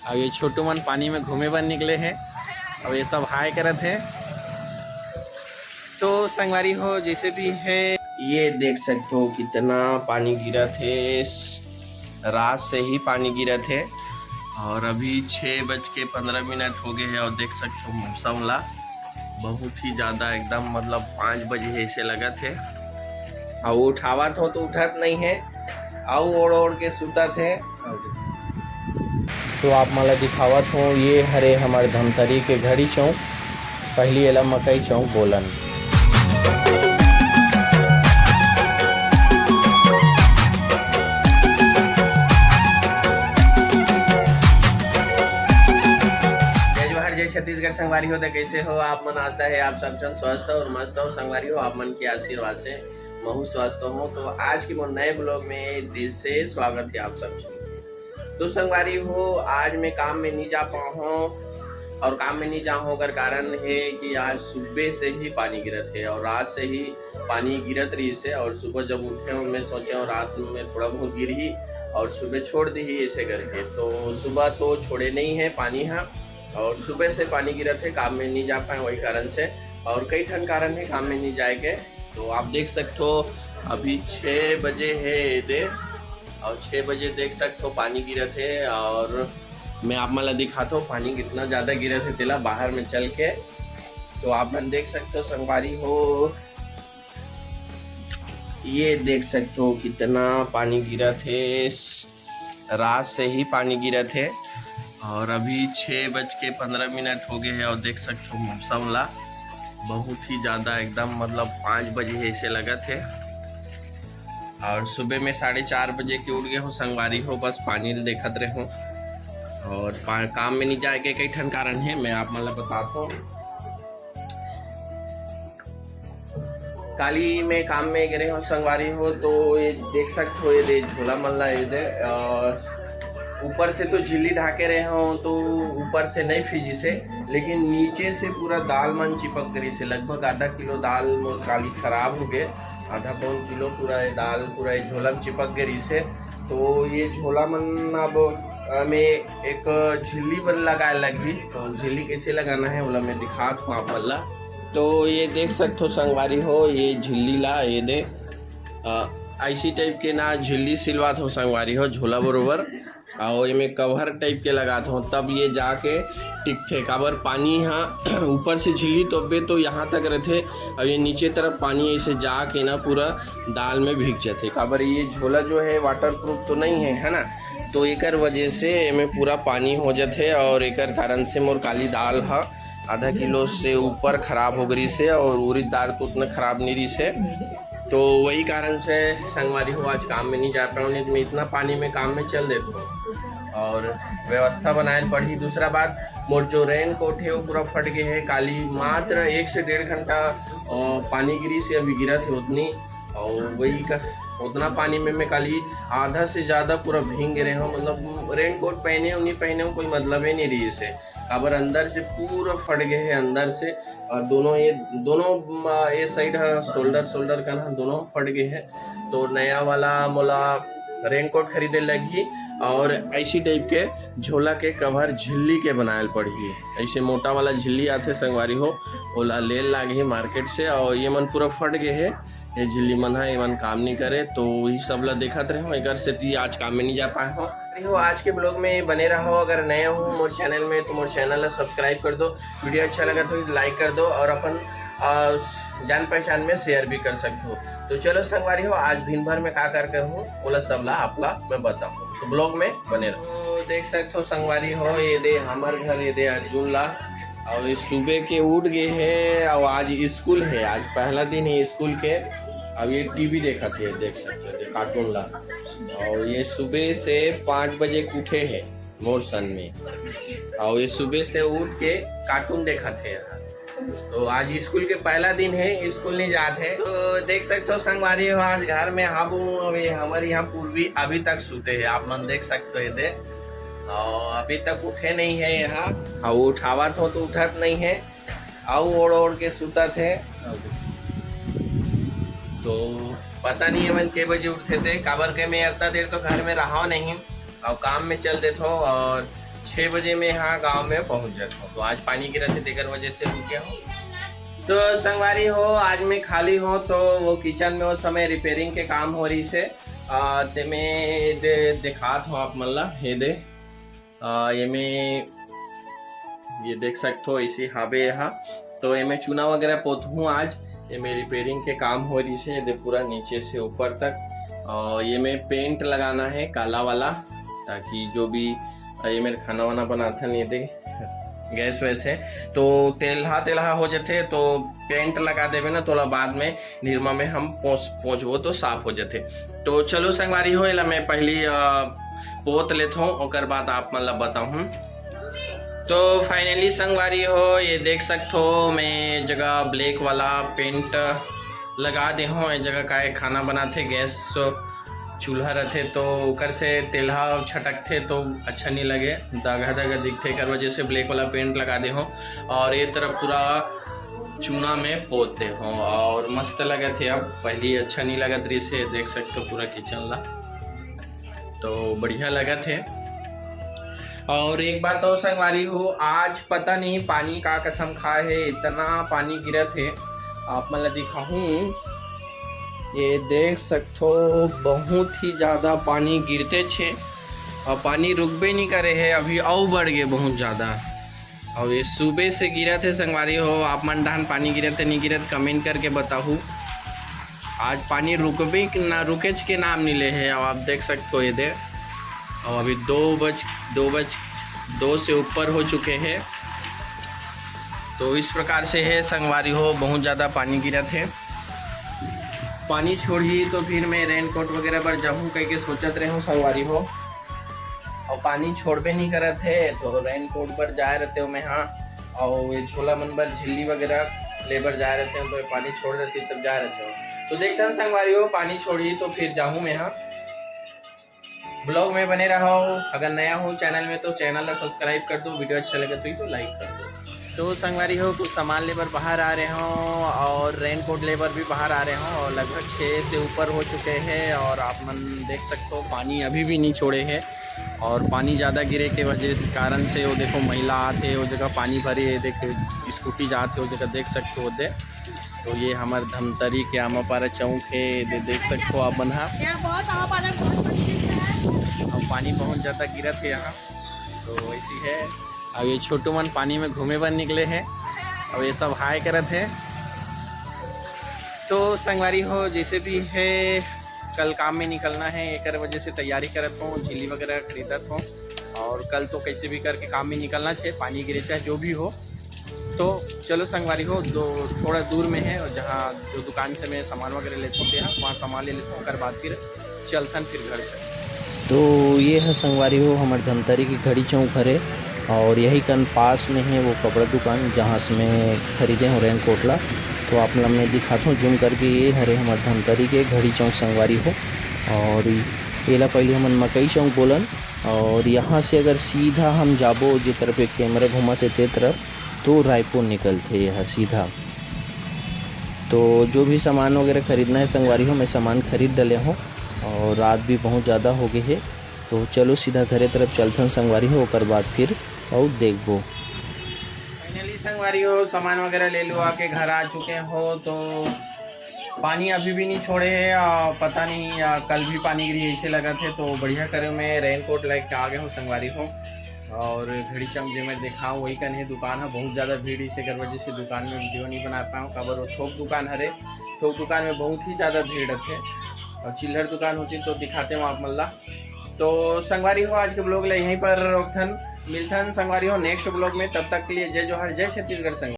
और ये छोटू मन पानी में घूमे बर निकले हैं और ये सब हाय करत है। तो संगवारी हो जैसे भी है ये देख सकते हो कितना पानी गिरा थे। रात से ही पानी गिरा थे और अभी 6:15 हो गए हैं और देख सकते हो मौसम ला बहुत ही ज़्यादा एकदम मतलब 5 बजे ऐसे लगा थे और उठावत हो तो उठत नहीं है और ओढ़ ओढ़ के सुता थे। तो आप मला दिखावत हो ये हरे हमारे धमतरी के घड़ी चौक पहली एला मकई चौक बोलन। जय छत्तीसगढ़ संगवारी हो तो कैसे हो आप मन। आशा है आप सब जन स्वस्थ और मस्त हो संगवारी हो। आप मन के आशीर्वाद से महू स्वस्थ हो। तो आज के मोर नए ब्लॉग में दिल से स्वागत है आप सब। तो संगवारी हो आज मैं काम में नहीं जा पाऊँ और काम में नहीं जाऊँ अगर कारण है कि आज सुबह से ही पानी गिरत है और रात से ही पानी गिरत रही से और सुबह जब उठे हूँ मैं सोचे और रात में थोड़ा बहुत गिर ही और सुबह छोड़ दी ही ऐसे करके। तो सुबह तो छोड़े नहीं है पानी हाँ और सुबह से पानी गिरा थे काम में नहीं जा पाए वही कारण से और कई ठन कारण है काम में नहीं जाएंगे। तो आप देख सकते हो अभी 6 बजे है दे और 6 बजे देख सकते हो पानी गिरा थे और मैं आप मला दिखाता हूँ पानी कितना ज़्यादा गिरा थे तेला बाहर में चल के। तो आप मन देख सकते हो संगवारी हो ये देख सकते हो कितना पानी गिरा थे। रात से ही पानी गिरा थे और अभी 6:15 हो गए हैं और देख सकते हो मौसम ला बहुत ही ज़्यादा एकदम मतलब 5 बजे ऐसे लगा थे और सुबह में 4:30 बजे के उठ गए हो संगवारी हो बस पानी देखत रहे हो और काम में नहीं जाए के कई ठन कारण है मैं आप मतलब बताता हूँ। काली में काम में गिरे हो संगवारी हो तो ये देख सकते हो ये झोला मल्ला ये और ऊपर से तो झिल्ली ढाके रहे हो तो ऊपर से नहीं फिजी से लेकिन नीचे से पूरा दाल मन चिपक गई से लगभग आधा किलो दाल मोर काली खराब हो गए आधा पौन किलो पूरा ये दाल पूरा ये झोला में चिपक गई से। तो ये झोला मन अब में एक झिल्ली पर लगाए लगी तो झिल्ली कैसे लगाना है बोला मैं दिखा दूँ आप मल्ला। तो ये देख सकते हो संगवारी हो ये झिल्ली ला ये दे ऐसी टाइप के ना झिल्ली सिलवात हो संगवारी हो झोला बरोबर और ये कवर टाइप के लगाता हूँ तब ये जाके टिक थे काबर पानी यहाँ ऊपर से झिल्ली तोबे तो यहाँ तक रहते और ये नीचे तरफ पानी ऐसे जाके ना पूरा दाल में भीग जाते काबर ये झोला जो है वाटर प्रूफ तो नहीं है ना। तो एकर वजह से में पूरा पानी हो जाते और एकर कारण से मोर काली दाल है आधा किलो से ऊपर खराब हो गई से और उड़द दाल तो उतना खराब नहीं रही से। तो वही कारण से संगवारी हो आज काम में नहीं जा पाऊँ नहीं तो मैं इतना पानी में काम में चल देता हूँ और व्यवस्था बनाए पड़ी। दूसरा बात मोर जो रेन कोट है वो पूरा फट गए है काली मात्र 1 से 1.5 घंटा पानी गिरी से अभी गिरा थे उतनी और वही का उतना पानी में मैं काली आधा से ज़्यादा पूरा भींग रहे हो मतलब रेन कोट पहने हो नहीं पहने हो कोई मतलब ही नहीं रही इसे काबर अंदर से पूरा फट गए हैं अंदर से और दोनों ये साइड शोल्डर का ना दोनों फट गए हैं। तो नया वाला मोला रेन कोट खरीदे लगी और ऐसी टाइप के झोला के कवर झिल्ली के बनाए पड़ी ऐसे मोटा वाला झिल्ली आते संगवारी हो ओला ले लागे मार्केट से और ये मन पूरा फट गए है ये झिल्ली मन है ये मन काम नहीं करे। तो ये सब ला देखत रहे हो अगर से ती आज काम में नहीं जा पाए हो। आज के ब्लॉग में बने रहो अगर नए हो मोर चैनल में तो मोर चैनल ला सब्सक्राइब कर दो वीडियो अच्छा लगा तो लाइक कर दो और अपन जान पहचान में शेयर भी कर सकते हो। तो चलो संगवारी हो आज दिन भर में का कर हूँ बोला सब ला आपला मैं बताऊँ तो ब्लॉग में बने रहो। तो देख सकते हो संगवारी हो ये दे हमारे घर ये दे अर्जुन ला और सुबह के उठ गए है और आज स्कूल है आज पहला दिन है स्कूल के। अब ये टीवी देखा थे देख सकते हो कार्टून ला और ये सुबह से 5 बजे उठे है मोर सन में और ये सुबह से उठ के कार्टून देखा थे। तो आज स्कूल के पहला दिन है स्कूल नहीं जाते तो देख सकते हो संगवारी हो आज घर में हम अभी हमारे यहाँ पूर्वी अभी तक सोते हैं आप मन देख सकते हो ये दे और अभी तक उठे नहीं है यहाँ और उठावत हो तो उठत नहीं है और ओढ़ ओढ़ के सुता थे। तो पता नहीं है मन के बजे उठते थे काबर के मैं इतना देर तो घर में रहा नहीं और काम में चल देता हूँ और 6 बजे में यहाँ गांव में पहुंच जाता हूँ। तो आज पानी गिरा थे देकर वजह से रुक गया हूँ। तो संगवारी हो आज मैं खाली हूँ तो वो किचन में उस समय रिपेयरिंग के काम हो रही से ते में दिखात हूँ आप मल्ला ये दे ये में ये देख सकते हो इसी हावे यहाँ। तो ये मैं चूना वगैरह पोत हूँ आज। ये में रिपेयरिंग के काम हो रही से ये पूरा नीचे से ऊपर तक। और ये में पेंट लगाना है काला वाला, ताकि जो भी ये मेरे खाना वाना बनाता नहीं दे गैस वैसे तो तेलहा हो जाते तो पेंट लगा देवे ना, तो बाद में निर्मा में हम पहुँचबो तो साफ हो जाते। तो चलो संगवारी हो एला मैं पहली पोत लेता हूँ और बाद आप मतलब बताऊँ। तो फाइनली संगवारी हो ये देख सकते हो मैं जगह ब्लैक वाला पेंट लगा दे हूँ। ये जगह का खाना बनाते गैस चूल्हा रहते तो ऊपर से तेलहा छटकते तो अच्छा नहीं लगे, दागा दागा दिखते कर वजह से ब्लैक वाला पेंट लगा दे हूँ। और ये तरफ पूरा चूना में पोतते हूँ और मस्त लगे थे। अब पहली अच्छा नहीं लगा दृश्य देख सकते हो पूरा किचन ला, तो बढ़िया लगा थे। और एक बात और संगवारी हो आज पता नहीं पानी का कसम खाए है, इतना पानी गिरा थे आप मतलब दिखाऊँ। ये देख सकते हो बहुत ही ज़्यादा पानी गिरते छे और पानी रुक भी नहीं करे है, अभी और बढ़ गए बहुत ज़्यादा। और ये सुबह से गिरा थे संगवारी हो। आप मन डाहन पानी गिरा थे नहीं गिरा कमेंट करके बताओ। आज पानी रुकेज के नाम नहीं ले है। और आप देख सकते हो ये दे और अभी 2 से ऊपर हो चुके हैं। तो इस प्रकार से है संगवारी हो, बहुत ज़्यादा पानी गिरा थे। पानी छोड़ी तो फिर मैं रेनकोट वगैरह पर जाऊँ कह के सोचत रहे हूँ संगवारी हो। और पानी छोड़बे नहीं करे थे तो रेनकोट पर जाए रहते हो मैं हाँ। और ये झोला मन पर झिल्ली वगैरह लेबर जाए रहते हैं तो पानी छोड़ रहती तब जा रहते हो। तो देखते हैं संगवारी हो पानी छोड़ी तो फिर जाऊँ मैं यहाँ। ब्लॉग में बने रहा हो, अगर नया हो चैनल में तो चैनल को सब्सक्राइब कर दो, वीडियो अच्छा लगे तो लाइक कर दो। तो संगवारी हो कुछ सामान लेबर बाहर आ रहे हों और रेनकोट लेबर भी बाहर आ रहे हों और लगभग 6 से ऊपर हो चुके हैं। और आप मन देख सकते हो पानी अभी भी नहीं छोड़े हैं और पानी ज़्यादा गिरे के वजह से कारण से वो देखो महिला आते वो जगह पानी भरे देख स्कूटी जाते वो जगह देख सकते हो दे। तो ये हमारे धमतरी के आमापारा चौक है, देख सकते हो आप बना और पानी बहुत ज़्यादा गिरा थे यहाँ। तो ऐसी है। अब ये छोटू मन पानी में घूमे पर निकले हैं और ये सब हाय करत है। तो संगवारी हो जैसे भी है कल काम में निकलना है, एक वजह से तैयारी करत हूँ, झिल्ली वगैरह खरीदत हूँ और कल तो कैसे भी करके काम में निकलना चाहिए, पानी गिरे चाहे जो भी हो। तो चलो संगवारी हो थोड़ा दूर में है और जहाँ जो दुकान से मैं सामान वगैरह लेता हूँ वहाँ सामान ले लेता हूँ, कर बाद फिर चलथन फिर घर से। तो ये है संगवारी हो हमारे धमतरी की घड़ी चौक हरे और यही कन पास में है वो कपड़ा दुकान जहाँ से मैं खरीदे हूँ रेनकोटला। तो आप लोग मैं दिखाता हूँ जूम करके, ये हरे हमारे धमतरी के घड़ी चौक संगवारी हो। और येला पहले हमन मकई चौक बोलन और यहाँ से अगर सीधा हम जाबो जे तरफ एक कैमरा घुमाते ते तरफ तो रायपुर निकलते यहाँ सीधा। तो जो भी सामान वगैरह खरीदना है संगवारी हो मैं सामान खरीद डाले हूँ और रात भी बहुत ज़्यादा हो गई है। तो चलो सीधा घरे तरफ चलते संगवारी हो और बाद फिर और देखबो। फाइनली संगवारी हो सामान वगैरह ले लो आके घर आ चुके हो। तो पानी अभी भी नहीं छोड़े हैं और पता नहीं कल भी पानी गिरी ऐसे लगा थे। तो बढ़िया करे मैं रेनकोट लेके आ गया हूँ संगवारी हो। और घड़ी चौक जो मैं देखा हूँ वही कन है दुकान है, बहुत ज़्यादा भीड़ इसे कर वजह से दुकान में वीडियो नहीं बना पाया हूँ। खबर वो थोक दुकान हरे, थोक दुकान में बहुत ही ज़्यादा भीड़ थे और चिल्लर दुकान होती तो दिखाते हूँ आप मल्ला। तो संगवारी हो आज के ब्लॉग ले यहीं पर रोकथन मिलथन संगवारी हो नेक्स्ट ब्लॉग में। तब तक के लिए जय जोहर, जय छत्तीसगढ़ संग।